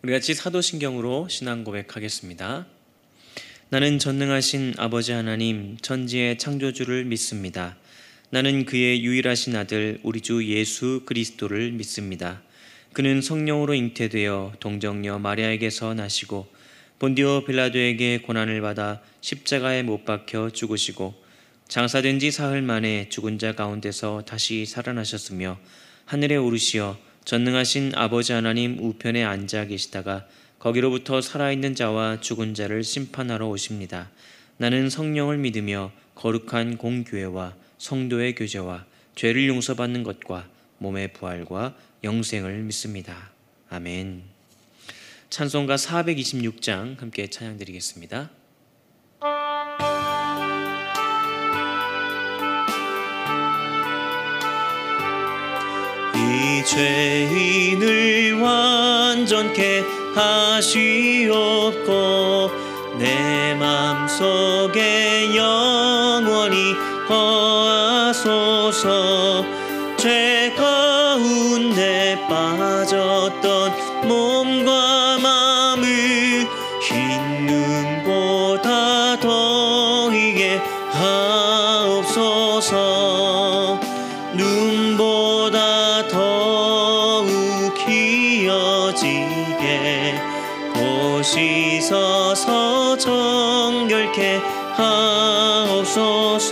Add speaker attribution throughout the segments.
Speaker 1: 우리 같이 사도신경으로 신앙 고백하겠습니다. 나는 전능하신 아버지 하나님 천지의 창조주를 믿습니다. 나는 그의 유일하신 아들 우리 주 예수 그리스도를 믿습니다. 그는 성령으로 잉태되어 동정녀 마리아에게서 나시고 본디오 빌라도에게 고난을 받아 십자가에 못 박혀 죽으시고 장사된 지 사흘 만에 죽은 자 가운데서 다시 살아나셨으며 하늘에 오르시어 전능하신 아버지 하나님 우편에 앉아 계시다가 거기로부터 살아있는 자와 죽은 자를 심판하러 오십니다. 나는 성령을 믿으며 거룩한 공교회와 성도의 교제와 죄를 용서받는 것과 몸의 부활과 영생을 믿습니다. 아멘. 찬송가 426장 함께 찬양드리겠습니다. 이 죄인을 완전케 하시옵고 내 맘속에 영원히 거하소서. 죄 가운데 빠졌던 몸과 마음을 흰 눈보다 더히게 하옵소서. 눈보다 더욱 희어지게 보시서서 정결케 하옵소서.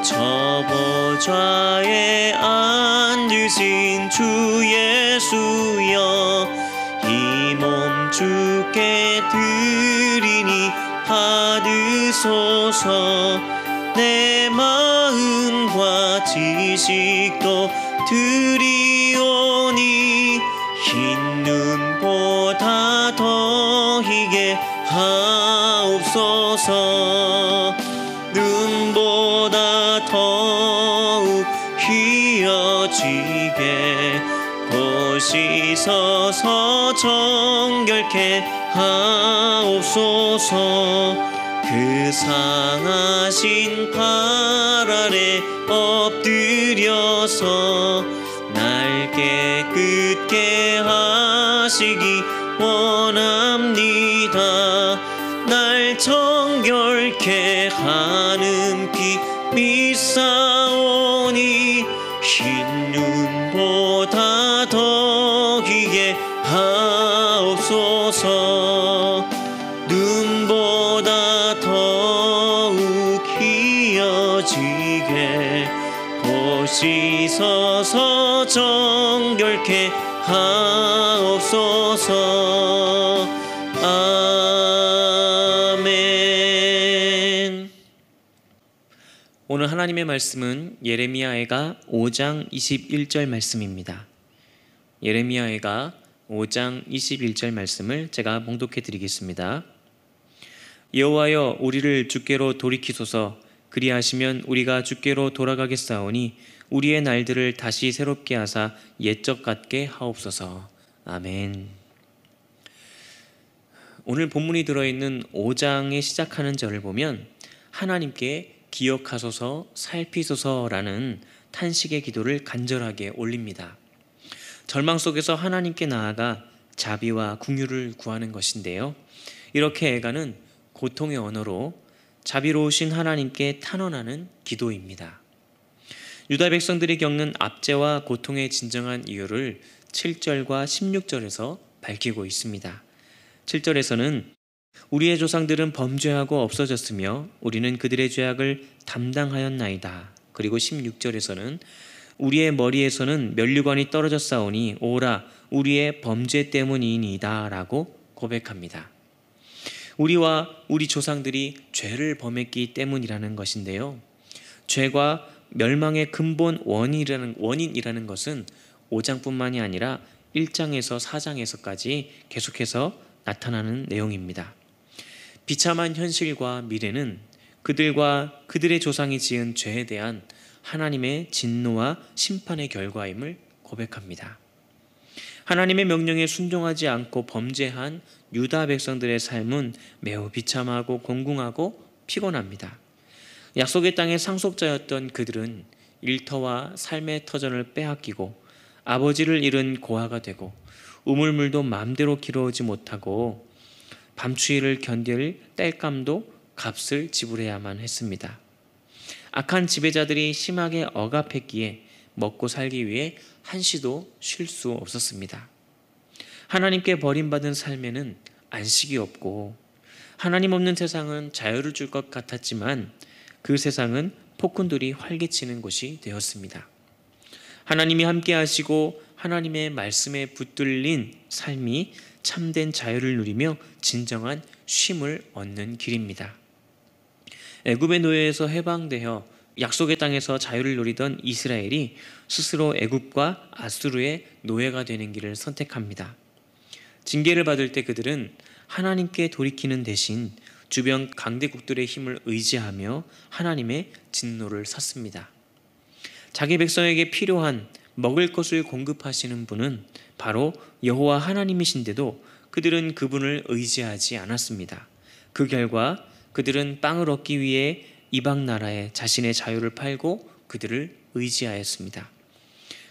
Speaker 1: 저 보좌에 앉으신 주 예수여 이 몸 주께 드리니 받으소서. 내 마음과 지식도 드리오니 흰 눈보다 더히게 하옵소서. 눈보다 더욱 희어지게 보시서서 정결케 하옵소서. 그 상하신 발 아래 엎드려서 날 깨끗게 하시기 원합니다. 날 정결케 하는 피 믿사오니 흰 눈보다 더히게 하옵소서. 눈보다 더욱 희어지게 보시서서 정결케 하옵소서. 아멘. 오늘 하나님의 말씀은 예레미야애가 5장 21절 말씀입니다. 예레미야애가 5장 21절 말씀을 제가 봉독해 드리겠습니다. 여호와여 우리를 주께로 돌이키소서. 그리하시면 우리가 주께로 돌아가겠사오니 우리의 날들을 다시 새롭게 하사 옛적 같게 하옵소서. 아멘. 오늘 본문이 들어있는 5장에 시작하는 절을 보면 하나님께 기억하소서 살피소서라는 탄식의 기도를 간절하게 올립니다. 절망 속에서 하나님께 나아가 자비와 긍휼을 구하는 것인데요, 이렇게 애가는 고통의 언어로 자비로우신 하나님께 탄원하는 기도입니다. 유다 백성들이 겪는 압제와 고통의 진정한 이유를 7절과 16절에서 밝히고 있습니다. 7절에서는 우리의 조상들은 범죄하고 없어졌으며 우리는 그들의 죄악을 담당하였나이다. 그리고 16절에서는 우리의 머리에서는 면류관이 떨어졌사오니 오라 우리의 범죄 때문이니이다 라고 고백합니다. 우리와 우리 조상들이 죄를 범했기 때문이라는 것인데요, 죄가 멸망의 근본 원인이라는 것은 5장뿐만이 아니라 1장에서 4장에서까지 계속해서 나타나는 내용입니다. 비참한 현실과 미래는 그들과 그들의 조상이 지은 죄에 대한 하나님의 진노와 심판의 결과임을 고백합니다. 하나님의 명령에 순종하지 않고 범죄한 유다 백성들의 삶은 매우 비참하고 공궁하고 피곤합니다. 약속의 땅의 상속자였던 그들은 일터와 삶의 터전을 빼앗기고 아버지를 잃은 고아가 되고 우물물도 마음대로 길어오지 못하고 밤추위를 견딜 땔감도 값을 지불해야만 했습니다. 악한 지배자들이 심하게 억압했기에 먹고 살기 위해 한시도 쉴 수 없었습니다. 하나님께 버림받은 삶에는 안식이 없고 하나님 없는 세상은 자유를 줄 것 같았지만 그 세상은 폭군들이 활개치는 곳이 되었습니다. 하나님이 함께 하시고 하나님의 말씀에 붙들린 삶이 참된 자유를 누리며 진정한 쉼을 얻는 길입니다. 애굽의 노예에서 해방되어 약속의 땅에서 자유를 누리던 이스라엘이 스스로 애굽과 아수르의 노예가 되는 길을 선택합니다. 징계를 받을 때 그들은 하나님께 돌이키는 대신 주변 강대국들의 힘을 의지하며 하나님의 진노를 샀습니다. 자기 백성에게 필요한 먹을 것을 공급하시는 분은 바로 여호와 하나님이신데도 그들은 그분을 의지하지 않았습니다. 그 결과 그들은 빵을 얻기 위해 이방 나라에 자신의 자유를 팔고 그들을 의지하였습니다.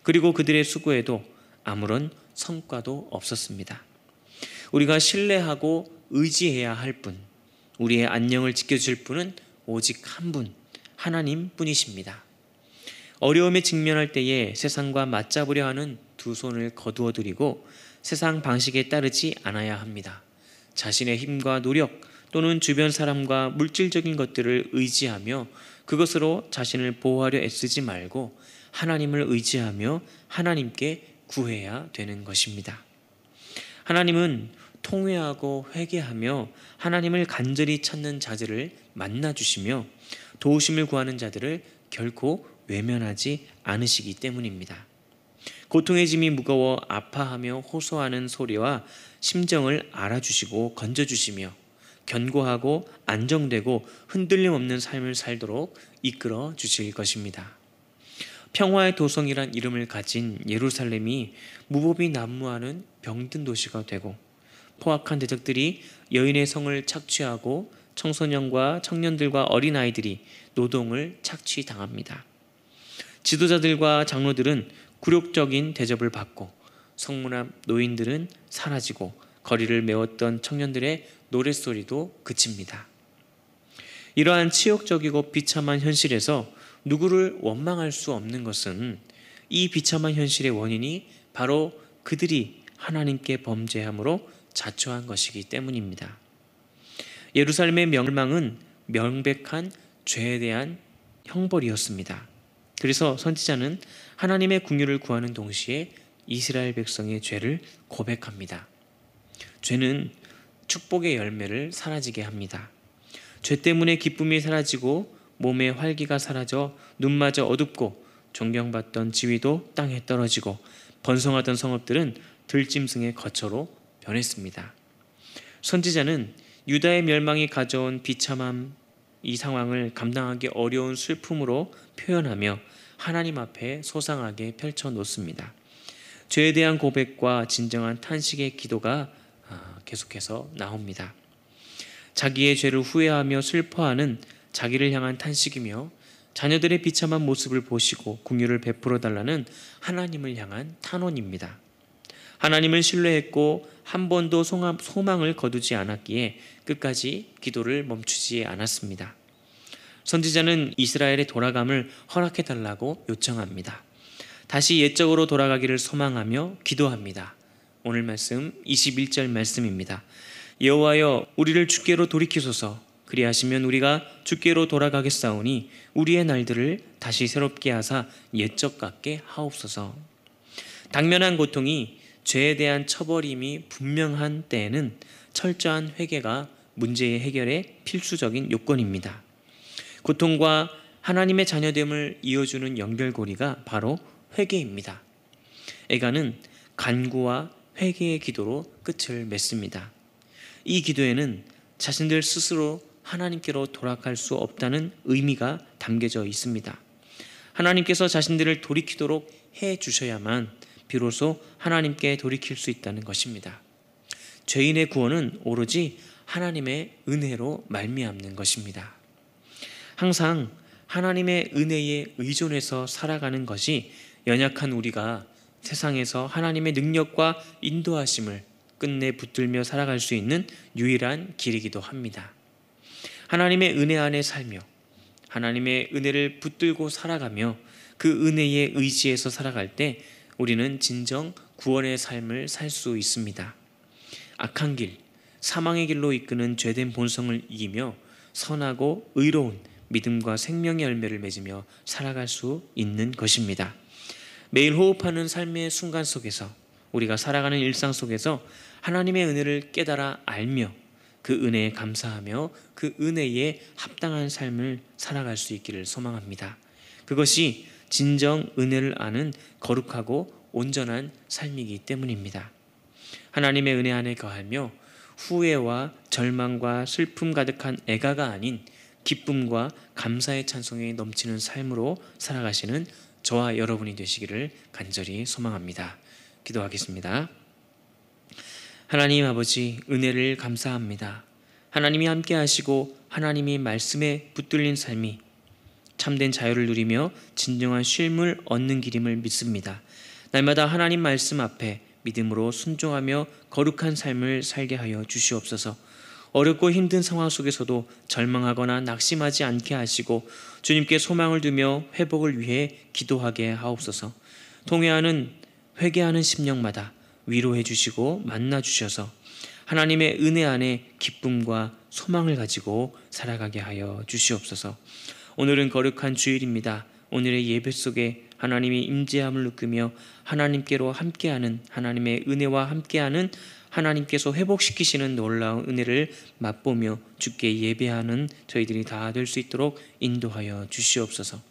Speaker 1: 그리고 그들의 수고에도 아무런 성과도 없었습니다. 우리가 신뢰하고 의지해야 할 분, 우리의 안녕을 지켜줄 분은 오직 한 분, 하나님 뿐이십니다. 어려움에 직면할 때에 세상과 맞잡으려 하는 두 손을 거두어 드리고 세상 방식에 따르지 않아야 합니다. 자신의 힘과 노력 또는 주변 사람과 물질적인 것들을 의지하며 그것으로 자신을 보호하려 애쓰지 말고 하나님을 의지하며 하나님께 구해야 되는 것입니다. 하나님은 통회하고 회개하며 하나님을 간절히 찾는 자들을 만나주시며 도우심을 구하는 자들을 결코 외면하지 않으시기 때문입니다. 고통의 짐이 무거워 아파하며 호소하는 소리와 심정을 알아주시고 건져주시며 견고하고 안정되고 흔들림 없는 삶을 살도록 이끌어 주실 것입니다. 평화의 도성이란 이름을 가진 예루살렘이 무법이 난무하는 병든 도시가 되고 포악한 대적들이 여인의 성을 착취하고 청소년과 청년들과 어린아이들이 노동을 착취당합니다. 지도자들과 장로들은 굴욕적인 대접을 받고 성문 앞 노인들은 사라지고 거리를 메웠던 청년들의 노랫소리도 그칩니다. 이러한 치욕적이고 비참한 현실에서 누구를 원망할 수 없는 것은 이 비참한 현실의 원인이 바로 그들이 하나님께 범죄함으로 자초한 것이기 때문입니다. 예루살렘의 멸망은 명백한 죄에 대한 형벌이었습니다. 그래서 선지자는 하나님의 긍휼을 구하는 동시에 이스라엘 백성의 죄를 고백합니다. 죄는 축복의 열매를 사라지게 합니다. 죄 때문에 기쁨이 사라지고 몸의 활기가 사라져 눈마저 어둡고 존경받던 지위도 땅에 떨어지고 번성하던 성읍들은 들짐승의 거처로 변했습니다. 선지자는 유다의 멸망이 가져온 비참함 이 상황을 감당하기 어려운 슬픔으로 표현하며 하나님 앞에 소상하게 펼쳐놓습니다. 죄에 대한 고백과 진정한 탄식의 기도가 계속해서 나옵니다. 자기의 죄를 후회하며 슬퍼하는 자기를 향한 탄식이며 자녀들의 비참한 모습을 보시고 긍휼을 베풀어 달라는 하나님을 향한 탄원입니다. 하나님을 신뢰했고 한 번도 소망을 거두지 않았기에 끝까지 기도를 멈추지 않았습니다. 선지자는 이스라엘의 돌아감을 허락해 달라고 요청합니다. 다시 옛적으로 돌아가기를 소망하며 기도합니다. 오늘 말씀 21절 말씀입니다. 여호와여 우리를 주께로 돌이키소서. 그리하시면 우리가 주께로 돌아가겠사오니 우리의 날들을 다시 새롭게 하사 옛적 같게 하옵소서. 당면한 고통이 죄에 대한 처벌임이 분명한 때에는 철저한 회개가 문제의 해결에 필수적인 요건입니다. 고통과 하나님의 자녀됨을 이어주는 연결고리가 바로 회개입니다. 애가는 간구와 회개의 기도로 끝을 맺습니다. 이 기도에는 자신들 스스로 하나님께로 돌아갈 수 없다는 의미가 담겨져 있습니다. 하나님께서 자신들을 돌이키도록 해 주셔야만 비로소 하나님께 돌이킬 수 있다는 것입니다. 죄인의 구원은 오로지 하나님의 은혜로 말미암는 것입니다. 항상 하나님의 은혜에 의존해서 살아가는 것이 연약한 우리가 세상에서 하나님의 능력과 인도하심을 끝내 붙들며 살아갈 수 있는 유일한 길이기도 합니다. 하나님의 은혜 안에 살며 하나님의 은혜를 붙들고 살아가며 그 은혜의 의지에서 살아갈 때 우리는 진정 구원의 삶을 살 수 있습니다. 악한 길, 사망의 길로 이끄는 죄된 본성을 이기며 선하고 의로운 믿음과 생명의 열매를 맺으며 살아갈 수 있는 것입니다. 매일 호흡하는 삶의 순간 속에서 우리가 살아가는 일상 속에서 하나님의 은혜를 깨달아 알며 그 은혜에 감사하며 그 은혜에 합당한 삶을 살아갈 수 있기를 소망합니다. 그것이 진정 은혜를 아는 거룩하고 온전한 삶이기 때문입니다. 하나님의 은혜 안에 거하며 후회와 절망과 슬픔 가득한 애가가 아닌 기쁨과 감사의 찬송이 넘치는 삶으로 살아가시는 저와 여러분이 되시기를 간절히 소망합니다. 기도하겠습니다. 하나님 아버지, 은혜를 감사합니다. 하나님이 함께 하시고 하나님이 말씀에 붙들린 삶이 참된 자유를 누리며 진정한 쉼을 얻는 길임을 믿습니다. 날마다 하나님 말씀 앞에 믿음으로 순종하며 거룩한 삶을 살게 하여 주시옵소서. 어렵고 힘든 상황 속에서도 절망하거나 낙심하지 않게 하시고 주님께 소망을 두며 회복을 위해 기도하게 하옵소서. 통회하는 회개하는 심령마다 위로해 주시고 만나 주셔서 하나님의 은혜 안에 기쁨과 소망을 가지고 살아가게 하여 주시옵소서. 오늘은 거룩한 주일입니다. 오늘의 예배 속에 하나님의 임재함을 느끼며 하나님께로 함께하는 하나님의 은혜와 함께하는 하나님께서 회복시키시는 놀라운 은혜를 맛보며 주께 예배하는 저희들이 다 될 수 있도록 인도하여 주시옵소서.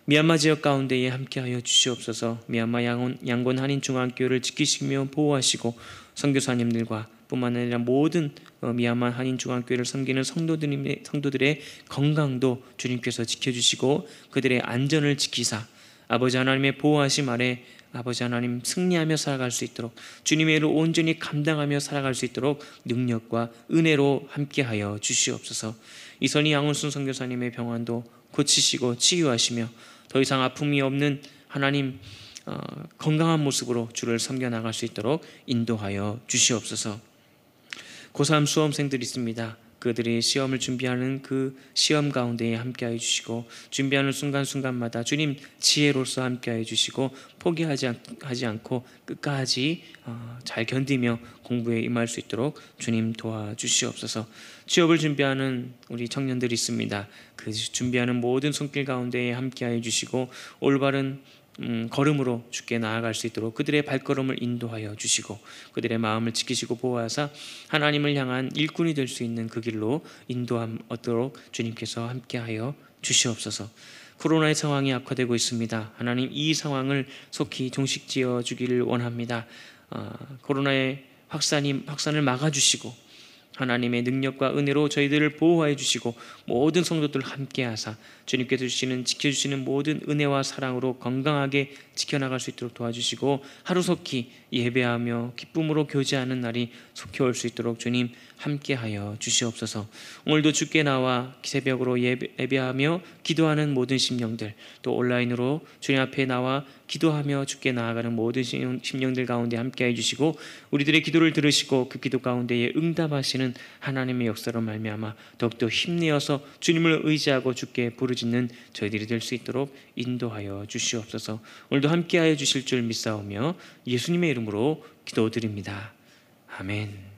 Speaker 1: 미얀마 지역 가운데에 함께하여 주시옵소서. 미얀마 양곤 한인중앙교회를 지키시며 보호하시고 선교사님들과 뿐만 아니라 모든 미얀마 한인중앙교회를 섬기는 성도들의 건강도 주님께서 지켜주시고 그들의 안전을 지키사 아버지 하나님의 보호하심 아래 아버지 하나님 승리하며 살아갈 수 있도록 주님의 일을 온전히 감당하며 살아갈 수 있도록 능력과 은혜로 함께하여 주시옵소서. 이선희 양훈순 선교사님의 병환도 고치시고 치유하시며 더 이상 아픔이 없는 하나님 건강한 모습으로 주를 섬겨 나갈 수 있도록 인도하여 주시옵소서. 고3 수험생들이 있습니다. 그들이 시험을 준비하는 그 시험 가운데에 함께하여 주시고 준비하는 순간순간마다 주님 지혜로서 함께하여 주시고 포기하지 않고 끝까지 잘 견디며 공부에 임할 수 있도록 주님 도와주시옵소서. 취업을 준비하는 우리 청년들이 있습니다. 그 준비하는 모든 손길 가운데에 함께하여 주시고 올바른 걸음으로 주께 나아갈 수 있도록 그들의 발걸음을 인도하여 주시고 그들의 마음을 지키시고 보호하사 하나님을 향한 일꾼이 될 수 있는 그 길로 인도함 얻도록 주님께서 함께하여 주시옵소서. 코로나의 상황이 악화되고 있습니다. 하나님 이 상황을 속히 종식지어 주기를 원합니다. 코로나의 확산을 막아주시고 하나님의 능력과 은혜로 저희들을 보호해 주시고 모든 성도들 함께 하사 주님께서 지켜주시는 모든 은혜와 사랑으로 건강하게 지켜나갈 수 있도록 도와주시고 하루속히 예배하며 기쁨으로 교제하는 날이 속히 올 수 있도록 주님 함께하여 주시옵소서. 오늘도 주께 나와 새벽으로 예배하며 기도하는 모든 심령들 또 온라인으로 주님 앞에 나와 기도하며 주께 나아가는 모든 심령들 가운데 함께해 주시고 우리들의 기도를 들으시고 그 기도 가운데에 응답하시는 하나님의 역사로 말미암아 더욱더 힘내어서 주님을 의지하고 주께 부르짖는 저희들이 될 수 있도록 인도하여 주시옵소서. 오늘도 함께하여 주실 줄 믿사오며 예수님의 이름으로 기도드립니다. 아멘.